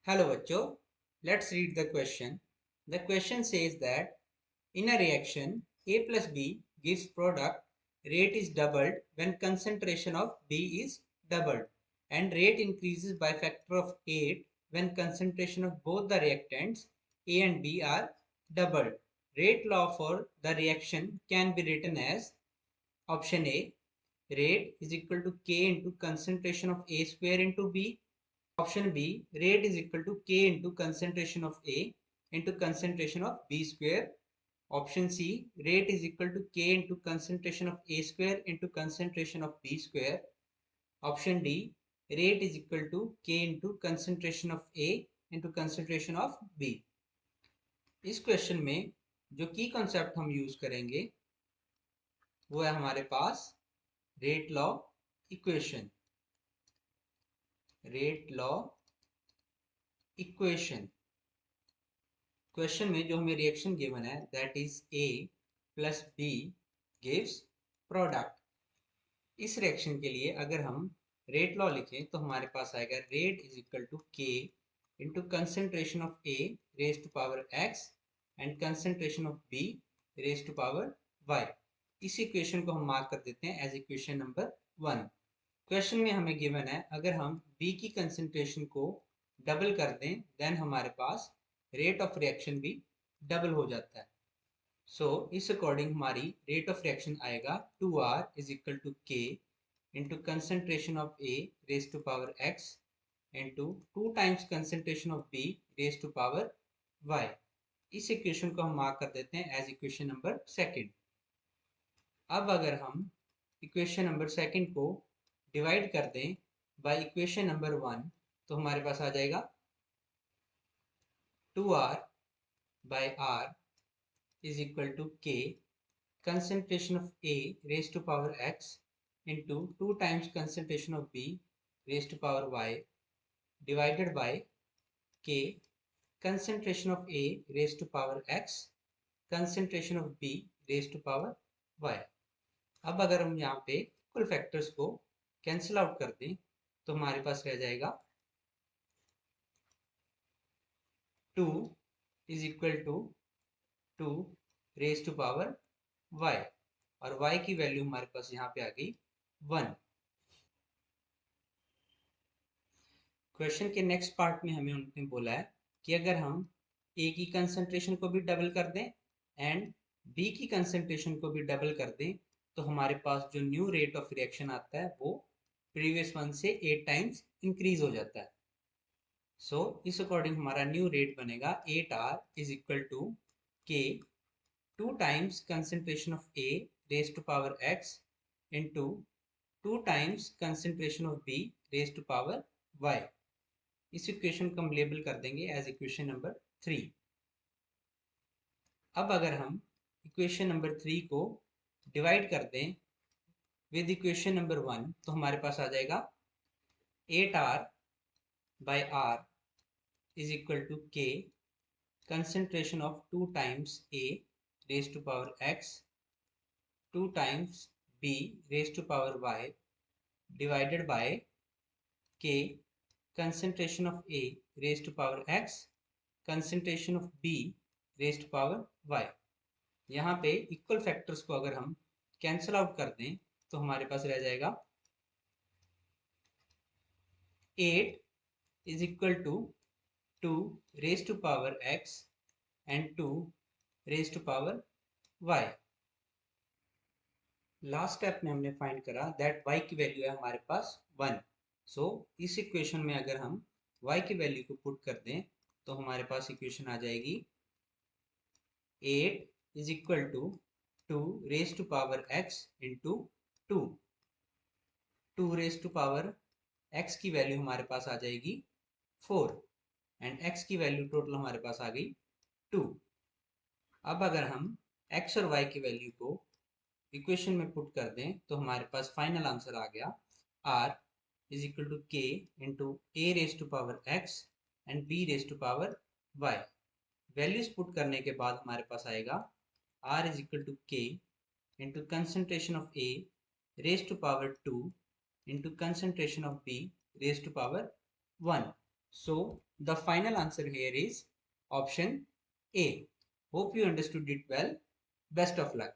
Hello bachcho, let's read the question. The question says that in a reaction A plus B gives product, rate is doubled when concentration of B is doubled and rate increases by factor of 8 when concentration of both the reactants A and B are doubled. Rate law for the reaction can be written as option A, rate is equal to K into concentration of A square into B. Option B, rate is equal to K into concentration of A into concentration of B square. Option C, rate is equal to K into concentration of A square into concentration of B square. Option D, rate is equal to K into concentration of A into concentration of B. इस question में जो की concept हम use करेंगे वो है हमारे पास rate law equation. Rate law equation question में जो हमें रिएक्शन गिवन है that is a plus b gives product. इस रिएक्शन के लिए अगर हम रेट लॉ लिखें तो हमारे पास आएगा rate is equal to K into concentration of A raise to power X and concentration of B raise to power Y. इस इक्वेशन को हम मार्क कर देते हैं एज इक्वेशन नंबर 1. क्वेश्चन में हमें गिवन है अगर हम बी की कंसेंट्रेशन को डबल कर दें देन हमारे पास रेट ऑफ रिएक्शन भी डबल हो जाता है. सो इस अकॉर्डिंग हमारी रेट ऑफ रिएक्शन आएगा 2r is equal to K into concentration of A raise to power X into 2 times concentration of B raise to power Y. इस इक्वेशन को हम मार्क कर देते हैं एज इक्वेशन नंबर 2. अब अगर हम इक्वेशन नंबर 2 को डिवाइड कर दें बाय इक्वेशन नंबर 1 तो हमारे पास आ जाएगा 2r by r is equal to k concentration of A raised to power x into 2 times concentration of B raised to power y divided by k concentration of A raised to power x concentration of B raised to power y. अब अगर हम यहाँ पे कुल factors को cancel out कर दें तो हमारे पास रह जाएगा 2 is equal to 2 raise to power y और y की वैल्यू हमारे पास यहाँ पे आ गई 1. क्वेश्चन के नेक्स्ट पार्ट में हमें उन्होंने बोला है कि अगर हम a की कंसंट्रेशन को भी डबल कर दें एंड b की कंसंट्रेशन को भी डबल कर दें तो हमारे पास जो न्यू रेट ऑफ रिएक्शन आता है वो प्रीवियस वन से 8 टाइम्स इंक्रीज हो जाता है. सो इस अकॉर्डिंग हमारा न्यू रेट बनेगा 8r is equal to k 2 times concentration of A raised to power x into 2 times concentration of B raised to power y. इस इक्वेशन को हम लेबल कर देंगे एज इक्वेशन नंबर 3. अब अगर हम इक्वेशन नंबर 3 को डिवाइड कर दें विद इक्वेशन नंबर 1 तो हमारे पास आ जाएगा 8r by r is equal to k concentration of 2 times A raised to power x 2 times b raised to power y divided by k concentration of A raised to power x concentration of B raised to power y. यहाँ पे equal factors को अगर हम cancel out कर दें तो हमारे पास रह जाएगा 8 is equal to 2 raised to power x and 2 raised to power y. Last step में हमने फाइंड करा दैट y की वैल्यू है हमारे पास 1. सो इस इक्वेशन में अगर हम y की वैल्यू को पुट कर दें तो हमारे पास इक्वेशन आ जाएगी 8 is equal to 2 raise to power x into 2. 2 raise to power x की वैल्यू हमारे पास आ जाएगी 4 एंड x की वैल्यू टोटल हमारे पास आ गई 2. अब अगर हम x और y की वैल्यू को इक्वेशन में पुट कर दें तो हमारे पास फाइनल आंसर आ गया r is equal to k into a raise to power x and b raise to power y. Values put करने के बाद हमारे पास आएगा r is equal to k into concentration of a raise to power 2 into concentration of b raise to power 1. So The final answer here is option A. Hope you understood it well. Best of luck.